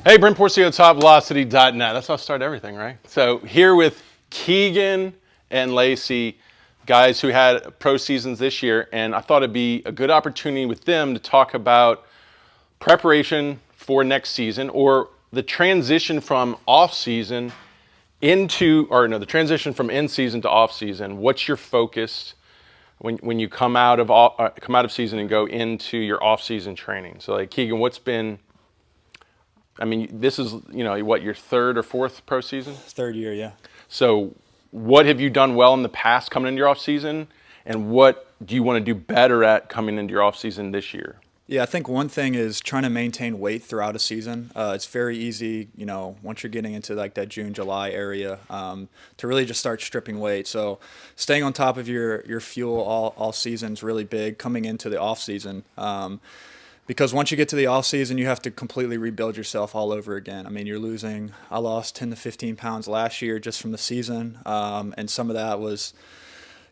Hey, Brent Pourciau, TopVelocity.net. That's how I start everything, right? So here with Keegan and Lacy, guys who had pro seasons this year, and I thought it'd be a good opportunity with them to talk about preparation for next season, or the transition from off season the transition from in season to off season. What's your focus when you come out of season and go into your off season training? So, like, Keegan, this is, what, your third or fourth pro season? Third year, yeah. So what have you done well in the past coming into your off season, and what do you want to do better at coming into your off season this year? Yeah, I think one thing is trying to maintain weight throughout a season. It's very easy, once you're getting into like that June, July area, to really just start stripping weight. So staying on top of your fuel all season is really big coming into the off season. Because once you get to the off season, you have to completely rebuild yourself all over again. I mean, I lost 10 to 15 pounds last year just from the season. And some of that was,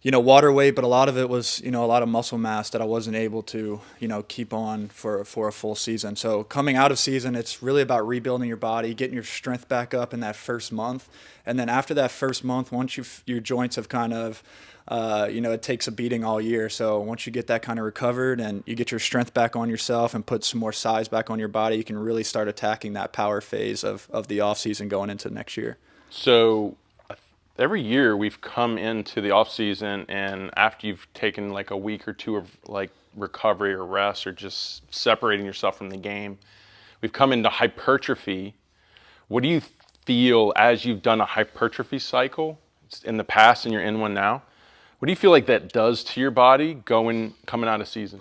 water weight, but a lot of it was, a lot of muscle mass that I wasn't able to, keep on for a full season. So coming out of season, it's really about rebuilding your body, getting your strength back up in that first month. And then after that first month, once your joints have kind of, it takes a beating all year. So once you get that kind of recovered and you get your strength back on yourself and put some more size back on your body, you can really start attacking that power phase of the off season going into next year. So every year we've come into the off season, and after you've taken like a week or two of like recovery or rest or just separating yourself from the game, we've come into hypertrophy. What do you feel as you've done a hypertrophy cycle in the past and you're in one now? What do you feel like that does to your body coming out of season?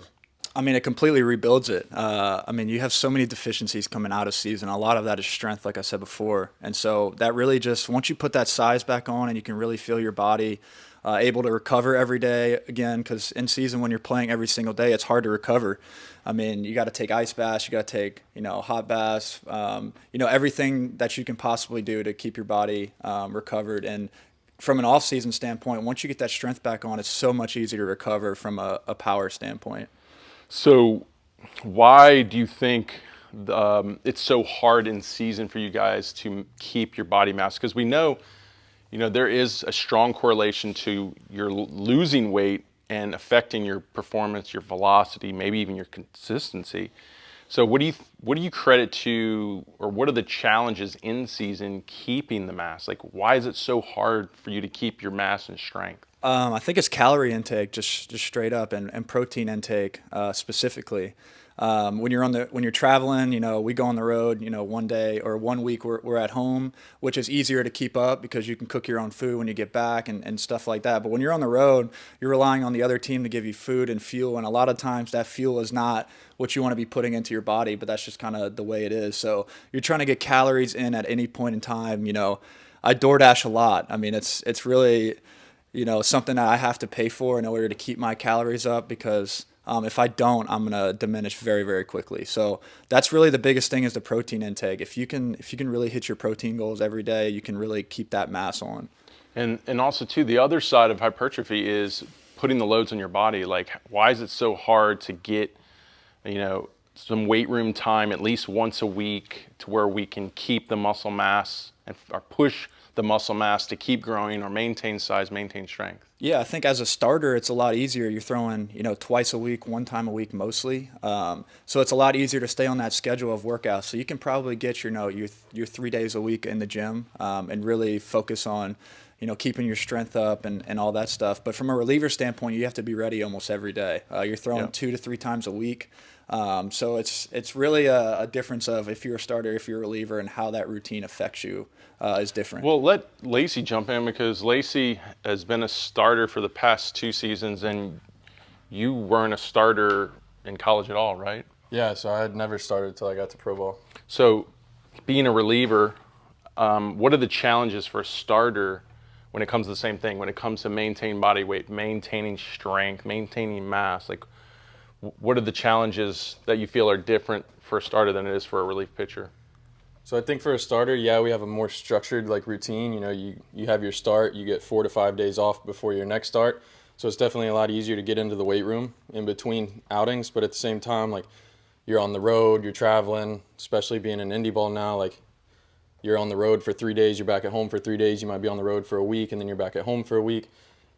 I mean, it completely rebuilds it. You have so many deficiencies coming out of season. A lot of that is strength, like I said before. And so that really just, once you put that size back on and you can really feel your body able to recover every day again, because in season when you're playing every single day, it's hard to recover. I mean, you got to take ice baths, you got to take, hot baths, everything that you can possibly do to keep your body recovered. And from an off-season standpoint, once you get that strength back on, it's so much easier to recover from a power standpoint. So why do you think it's so hard in season for you guys to keep your body mass? Because we know, there is a strong correlation to your losing weight and affecting your performance, your velocity, maybe even your consistency. So what do you credit to, or what are the challenges in season keeping the mass? Like, why is it so hard for you to keep your mass and strength? I think it's calorie intake, just straight up, and protein intake specifically. When you're traveling, we go on the road. One day or 1 week we're at home, which is easier to keep up because you can cook your own food when you get back and stuff like that. But when you're on the road, you're relying on the other team to give you food and fuel, and a lot of times that fuel is not what you want to be putting into your body, but that's just kind of the way it is. So you're trying to get calories in at any point in time. I DoorDash a lot. I mean, it's really something that I have to pay for in order to keep my calories up because if I don't, I'm going to diminish very, very quickly. So that's really the biggest thing is the protein intake. If you can really hit your protein goals every day, you can really keep that mass on. And also too, the other side of hypertrophy is putting the loads on your body. Like, why is it so hard to get, some weight room time at least once a week to where we can keep the muscle mass or push the muscle mass to keep growing or maintain size, maintain strength? Yeah, I think as a starter, it's a lot easier. You're throwing, twice a week, one time a week mostly. So it's a lot easier to stay on that schedule of workouts. So you can probably get your 3 days a week in the gym and really focus on, keeping your strength up and all that stuff. But from a reliever standpoint, you have to be ready almost every day. You're throwing 2 to 3 times a week. So it's really a difference of if you're a starter, if you're a reliever, and how that routine affects you is different. Well, let Lacy jump in because Lacy has been a starter for the past 2 seasons, and you weren't a starter in college at all, right? Yeah, so I had never started until I got to pro ball. So being a reliever, what are the challenges for a starter when it comes to the same thing, when it comes to maintaining body weight, maintaining strength, maintaining mass? Like, what are the challenges that you feel are different for a starter than it is for a relief pitcher? So I think for a starter, we have a more structured routine. You have your start, you get 4 to 5 days off before your next start. So it's definitely a lot easier to get into the weight room in between outings. But at the same time, you're on the road, you're traveling, especially being in indie ball now, like you're on the road for 3 days, you're back at home for 3 days, you might be on the road for a week, and then you're back at home for a week.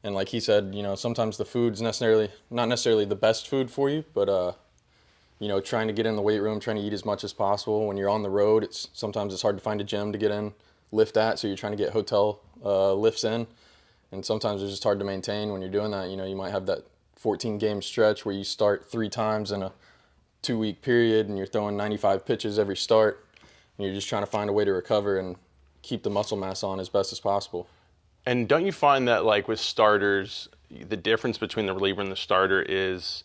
And like he said, sometimes the food's not necessarily the best food for you, but trying to get in the weight room, trying to eat as much as possible. When you're on the road, sometimes it's hard to find a gym to get in, lift at, so you're trying to get hotel lifts in. And sometimes it's just hard to maintain when you're doing that. You might have that 14-game stretch where you start 3 times in a 2-week period and you're throwing 95 pitches every start. And you're just trying to find a way to recover and keep the muscle mass on as best as possible. And don't you find that, like, with starters, the difference between the reliever and the starter is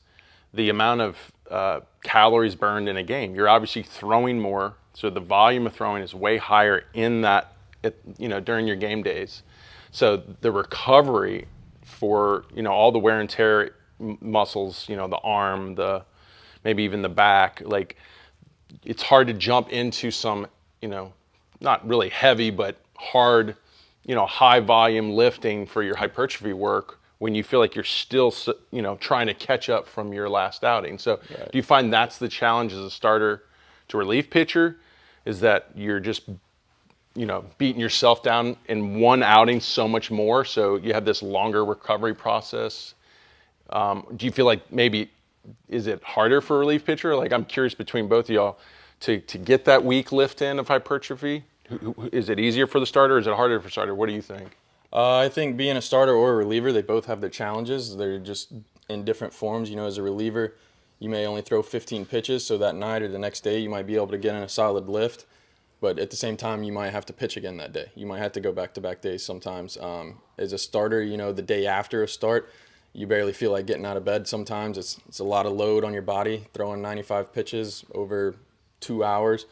the amount of calories burned in a game? You're obviously throwing more, so the volume of throwing is way higher in that, during your game days. So the recovery for, all the wear and tear muscles, the arm, maybe even the back, like, it's hard to jump into some, not really heavy, but hard, high volume lifting for your hypertrophy work when you feel like you're still, trying to catch up from your last outing. So Right. do you find that's the challenge as a starter to relief pitcher, is that you're just, beating yourself down in one outing so much more, so you have this longer recovery process? Do you feel like maybe, is it harder for a relief pitcher? Like, I'm curious between both of y'all to get that week lift in of hypertrophy. Is it easier for the starter, or is it harder for starter? What do you think? I think being a starter or a reliever, they both have their challenges. They're just in different forms. As a reliever, you may only throw 15 pitches, so that night or the next day you might be able to get in a solid lift. But at the same time, you might have to pitch again that day. You might have to go back-to-back days sometimes. As a starter, the day after a start, you barely feel like getting out of bed sometimes. It's a lot of load on your body, throwing 95 pitches over 2 hours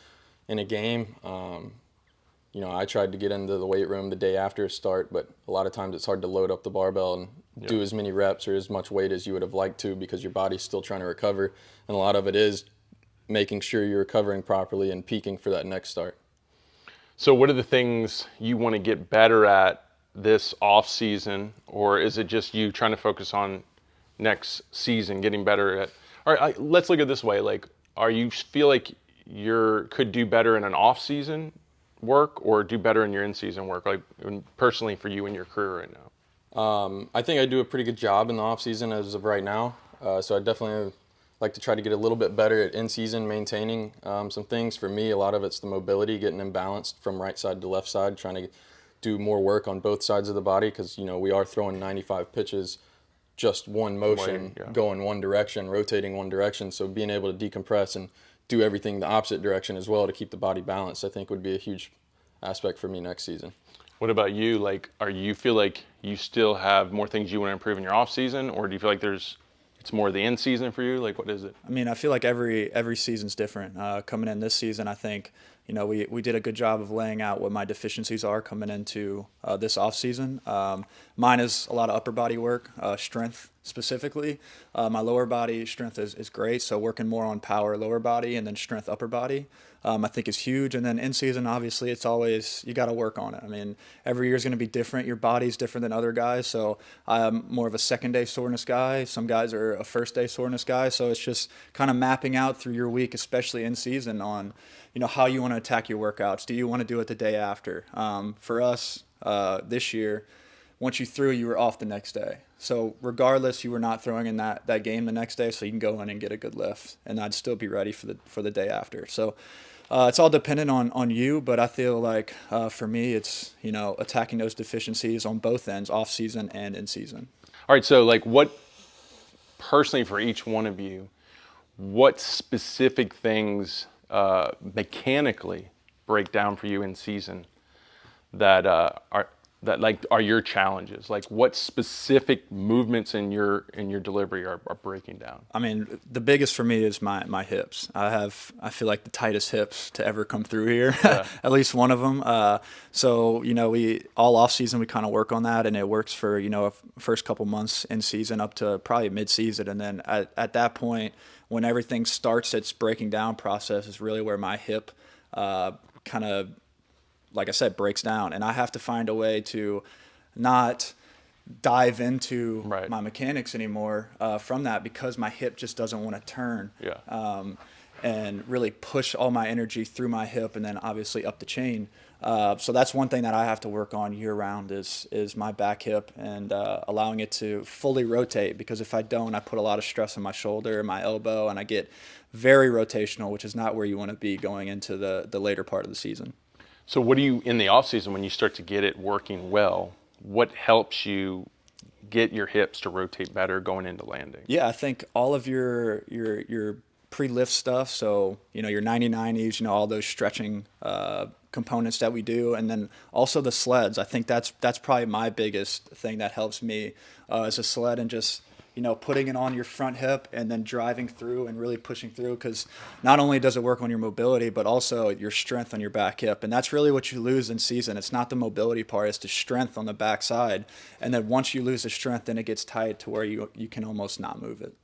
in a game. I tried to get into the weight room the day after a start, but a lot of times it's hard to load up the barbell and do as many reps or as much weight as you would have liked to, because your body's still trying to recover. And a lot of it is making sure you're recovering properly and peaking for that next start. So what are the things you want to get better at this off season, or is it just you trying to focus on next season, getting better at? All right, let's look at it this way. Like, are you feel like could do better in an off season work, or do better in your in season work? Like, personally for you in your career right now. I think I do a pretty good job in the off season as of right now. So I definitely like to try to get a little bit better at in season maintaining some things. For me, a lot of it's the mobility, getting them balanced from right side to left side, trying to do more work on both sides of the body, because we are throwing 95 pitches, just one motion, going one direction, rotating one direction. So being able to decompress and do everything the opposite direction as well to keep the body balanced, I think would be a huge aspect for me next season. What about you? Like, you feel like you still have more things you want to improve in your off season, or do you feel like it's more the in season for you? Like, what is it? I mean, I feel like every season's different. Coming in this season, I think we did a good job of laying out what my deficiencies are coming into this off season. Mine is a lot of upper body work, strength specifically. My lower body strength is great, so working more on power lower body and then strength upper body, I think is huge. And then in season, obviously, it's always, you got to work on it. I mean, every year is going to be different. Your body's different than other guys. So I'm more of a second day soreness guy. Some guys are a first day soreness guy. So it's just kind of mapping out through your week, especially in season, on how you want to attack your workouts. Do you want to do it the day after? For us this year, once you threw, you were off the next day. So regardless, you were not throwing in that game the next day, so you can go in and get a good lift, and I'd still be ready for the day after. So it's all dependent on you, but I feel like for me, it's attacking those deficiencies on both ends, off season and in season. All right, so like, what personally for each one of you, what specific things mechanically break down for you in season that are your challenges? Like, what specific movements in your delivery are breaking down? I mean, the biggest for me is my hips. I feel like the tightest hips to ever come through here, at least one of them. So we all off season we kind of work on that, and it works for first couple months in season up to probably mid season, and then at that point when everything starts its breaking down process is really where my hip kind of, like I said, breaks down, and I have to find a way to not dive into my mechanics anymore from that, because my hip just doesn't want to turn. and really push all my energy through my hip and then obviously up the chain. So that's one thing that I have to work on year round is my back hip and allowing it to fully rotate, because if I don't, I put a lot of stress on my shoulder and my elbow, and I get very rotational, which is not where you want to be going into the later part of the season. So what do you, in the off season, when you start to get it working well, what helps you get your hips to rotate better going into landing? Yeah, I think all of your pre-lift stuff, so your 90-90s, all those stretching components that we do, and then also the sleds. I think that's probably my biggest thing that helps me as a sled, and just putting it on your front hip and then driving through and really pushing through, because not only does it work on your mobility, but also your strength on your back hip. And that's really what you lose in season. It's not the mobility part, it's the strength on the back side. And then once you lose the strength, then it gets tight to where you can almost not move it.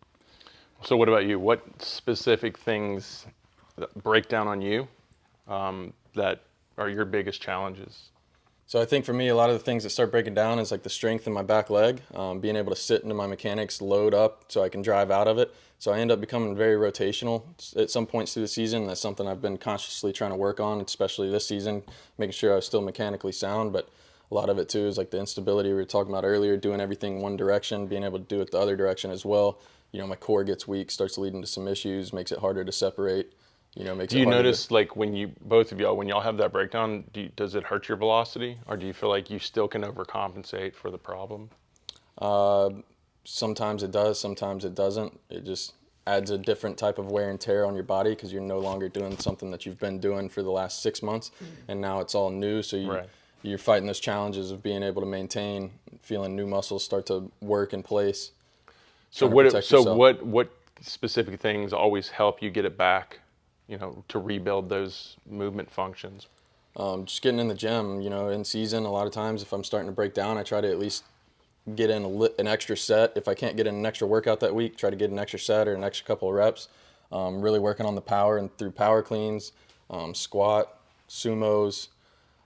So what about you? What specific things break down on you that are your biggest challenges? So I think for me, a lot of the things that start breaking down is like the strength in my back leg, being able to sit into my mechanics, load up so I can drive out of it. So I end up becoming very rotational at some points through the season. That's something I've been consciously trying to work on, especially this season, making sure I was still mechanically sound. But a lot of it too is like the instability we were talking about earlier, doing everything one direction, being able to do it the other direction as well. My core gets weak, starts leading to some issues, makes it harder to separate. Do you notice, like, when both of y'all, when y'all have that breakdown, does it hurt your velocity, or do you feel like you still can overcompensate for the problem? Sometimes it does, sometimes it doesn't. It just adds a different type of wear and tear on your body, because you're no longer doing something that you've been doing for the last 6 months, and now it's all new. So you're fighting those challenges of being able to maintain, feeling new muscles start to work in place. So what specific things always help you get it back? To rebuild those movement functions? Just getting in the gym, in season, a lot of times if I'm starting to break down, I try to at least get in an extra set. If I can't get in an extra workout that week, try to get an extra set or an extra couple of reps. Really working on the power and through power cleans, squat, sumos,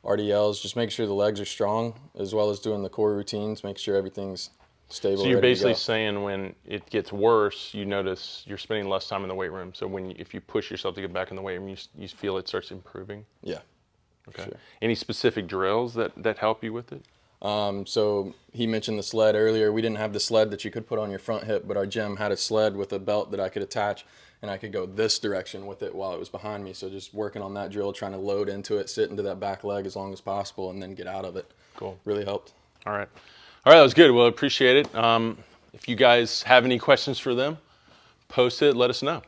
RDLs, just make sure the legs are strong, as well as doing the core routines, make sure everything's stable. So you're basically saying when it gets worse, you notice you're spending less time in the weight room. So if you push yourself to get back in the weight room, you feel it starts improving? Yeah. Okay. Sure. Any specific drills that help you with it? So he mentioned the sled earlier. We didn't have the sled that you could put on your front hip, but our gym had a sled with a belt that I could attach, and I could go this direction with it while it was behind me. So just working on that drill, trying to load into it, sit into that back leg as long as possible, and then get out of it. Cool. Really helped. All right, that was good. Well, appreciate it. If you guys have any questions for them, post it, let us know.